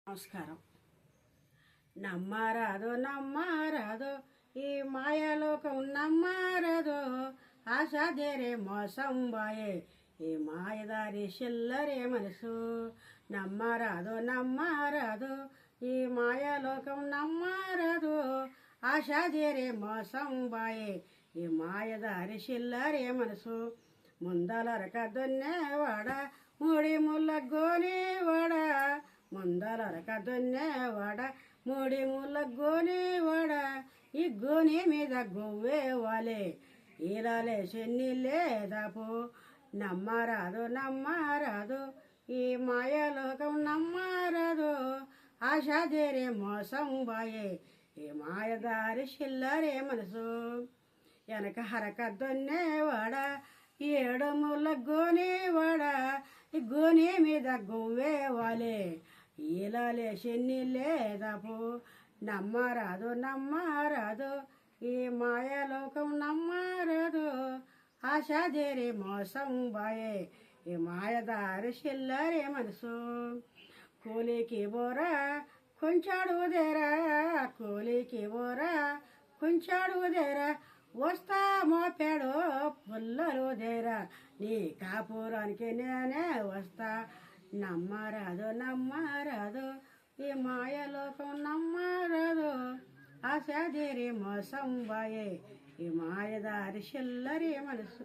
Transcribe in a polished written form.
నమస్కారం. నమ్మరాదు నమ్మరాదు ఈ మాయలోకం నమ్మరాదు, ఆశాదేరే మోసం బాయే ఈ మాయదారి చిల్లరే మనసు. నమ్మరాదు నమ్మరాదు ఈ మాయలోకం నమ్మరాదు, ఆశాదేరే మోసం బాయే ఈ మాయదారి చిల్లరే మనసు. ముందలరక దొన్నేవాడ ముడి ముల్ల గోనేవాడ, ముందలరక దొన్నేవాడ ముడి ముల్ల గోనేవాడ, ఈ గోనె మీద గొవ్వే వాలే ఈలాలే చెన్నీళ్ళే దాపు. నమ్మరాదు నమ్మరాదు ఈ మాయలోకం నమ్మరాదు, ఆశాదేరే మోసం బాయే ఈ మాయదారి చిల్లరే మనసు. వెనక హరక దొన్నేవాడ ఏడు ముళ్ళ గోనేవాడ, ఈ గోనె మీద గొవ్వే వాలే ఈలాలే చెన్నీళ్ళే దాపు. నమ్మరాదు నమ్మరాదు ఈ మాయలోకం నమ్మరాదు, ఆశాదేరే మోసం బాయే ఈ మాయదారి చిల్లరే మనసు. కూలికి బోరా కొంచాడుదేరా, కూలికి బోరా కొంచాడుదేరా, వస్తా మోపాడు పుల్లరుదేరా, నీ కాపురానికి నేనే వస్తా. నమ్మరాదు నమ్మరాదు ఈ మాయలోకం నమ్మరాదు, ఆశాదేరే మోసం బాయే ఈ మాయదారి చిల్లరే మనసు.